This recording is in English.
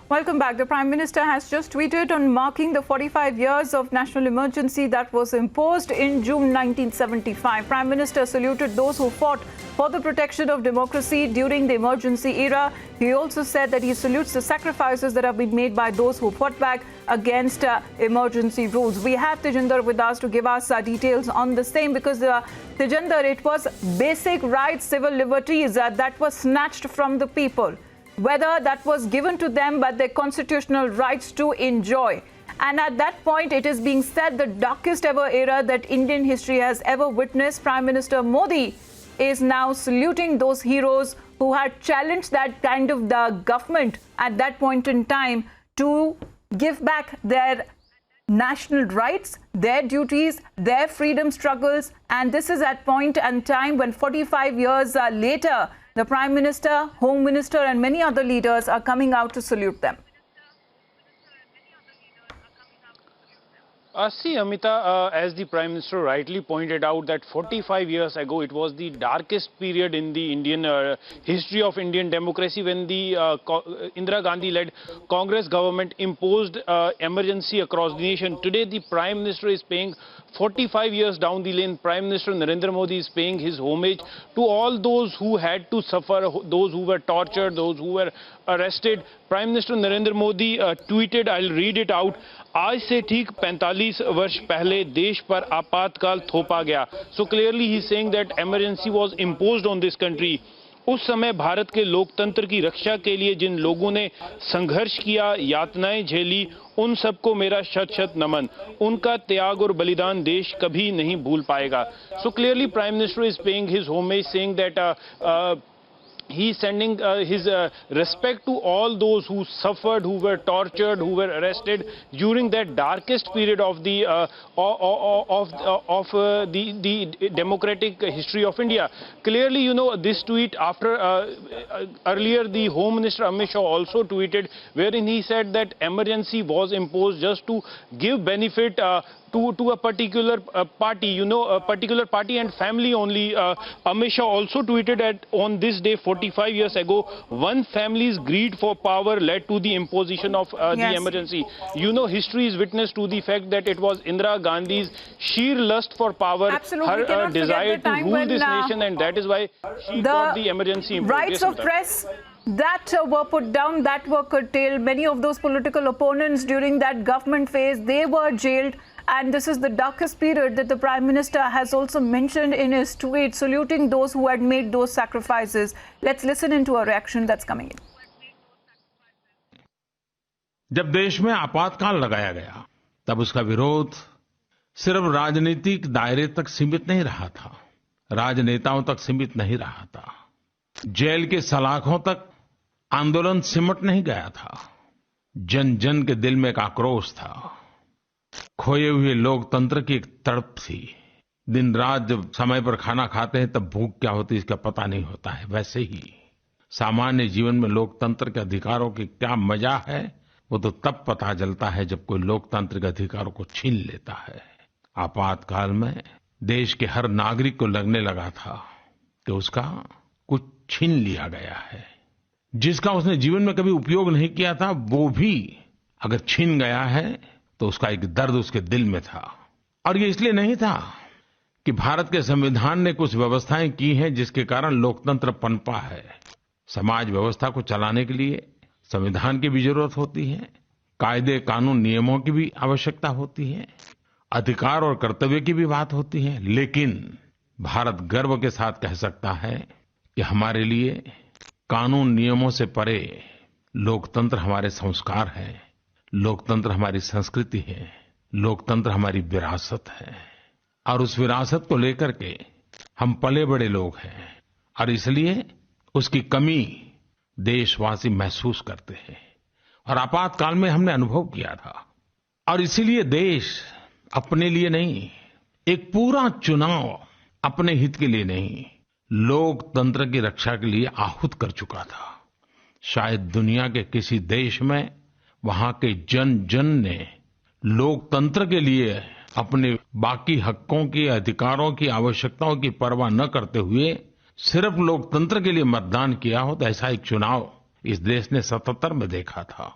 Welcome back. The Prime Minister has just tweeted on marking the 45 years of national emergency that was imposed in June 1975. Prime Minister saluted those who fought for the protection of democracy during the emergency era. He also said that he salutes the sacrifices that have been made by those who fought back against emergency rules. We have Tejinder with us to give us details on the same because Tejinder, it was basic rights, civil liberties that were snatched from the people. Whether that was given to them but their constitutional rights to enjoy. And at that point, it is being said the darkest ever era that Indian history has ever witnessed. Prime Minister Modi is now saluting those heroes who had challenged that kind of the government at that point in time to give back their national rights, their duties, their freedom struggles. And this is at point and time when 45 years later, the Prime Minister, Home Minister and many other leaders are coming out to salute them. See, Amita, as the Prime Minister rightly pointed out that 45 years ago, it was the darkest period in the Indian history of Indian democracy when the Indira Gandhi-led Congress government imposed emergency across the nation. Today, the Prime Minister is paying 45 years down the lane. Prime Minister Narendra Modi is paying his homage to all those who had to suffer, those who were tortured, those who were arrested. Prime Minister Narendra Modi tweeted, I'll read it out, आज से ठीक 45 वर्ष पहले देश पर आपातकाल थोपा गया. So clearly he is saying that emergency was imposed on this country. उस समय भारत के लोकतंत्र की रक्षा के लिए जिन लोगों ने संघर्ष किया, यातनाएं झेली, उन सबको मेरा शत शत नमन. उनका त्याग और बलिदान देश कभी नहीं भूल पाएगा. So clearly Prime Minister is paying his homage, saying that he is sending his respect to all those who suffered, who were tortured, who were arrested during that darkest period of the democratic history of India. Clearly, you know, this tweet after earlier the Home Minister Amit Shah also tweeted, wherein he said that emergency was imposed just to give benefit to a particular party, you know, a particular party and family only. Amit Shah also tweeted that on this day 45 years ago, one family's greed for power led to the imposition of the emergency. You know, history is witness to the fact that it was Indira Gandhi's sheer lust for power, her desire to rule this nation, and that is why she got the emergency imposed. Rights of press that were put down, that were curtailed. Many of those political opponents during that government phase, they were jailed. And this is the darkest period that the Prime Minister has also mentioned in his tweet, saluting those who had made those sacrifices. Let's listen into a reaction that's coming in. जब देश में आपातकाल लगाया गया, तब उसका विरोध सिर्फ राजनीतिक दायरे तक सीमित नहीं रहा था, राजनेताओं तक सीमित नहीं रहा था, जेल के सलाखों तक आंदोलन सिमट नहीं गया था. जन जन के दिल में एक आक्रोश था, खोए हुए लोकतंत्र की एक तड़प थी. दिन रात जब समय पर खाना खाते हैं तब भूख क्या होती है इसका पता नहीं होता है. वैसे ही सामान्य जीवन में लोकतंत्र के अधिकारों की क्या मजा है वो तो तब पता चलता है जब कोई लोकतांत्रिक अधिकारों को छीन लेता है. आपातकाल में देश के हर नागरिक को लगने लगा था कि उसका कुछ छीन लिया गया है. जिसका उसने जीवन में कभी उपयोग नहीं किया था वो भी अगर छीन गया है तो उसका एक दर्द उसके दिल में था. और ये इसलिए नहीं था कि भारत के संविधान ने कुछ व्यवस्थाएं की हैं जिसके कारण लोकतंत्र पनपा है. समाज व्यवस्था को चलाने के लिए संविधान की भी जरूरत होती है, कायदे कानून नियमों की भी आवश्यकता होती है, अधिकार और कर्तव्य की भी बात होती है. लेकिन भारत गर्व के साथ कह सकता है कि हमारे लिए कानून नियमों से परे लोकतंत्र हमारे संस्कार है, लोकतंत्र हमारी संस्कृति है, लोकतंत्र हमारी विरासत है. और उस विरासत को लेकर के हम पले बड़े लोग हैं और इसलिए उसकी कमी देशवासी महसूस करते हैं. और आपातकाल में हमने अनुभव किया था और इसीलिए देश अपने लिए नहीं, एक पूरा चुनाव अपने हित के लिए नहीं, लोकतंत्र की रक्षा के लिए आहूत कर चुका था. शायद दुनिया के किसी देश में वहां के जन जन ने लोकतंत्र के लिए अपने बाकी हकों की, अधिकारों की, आवश्यकताओं की परवाह न करते हुए सिर्फ लोकतंत्र के लिए मतदान किया हो तो ऐसा एक चुनाव इस देश ने 77 में देखा था.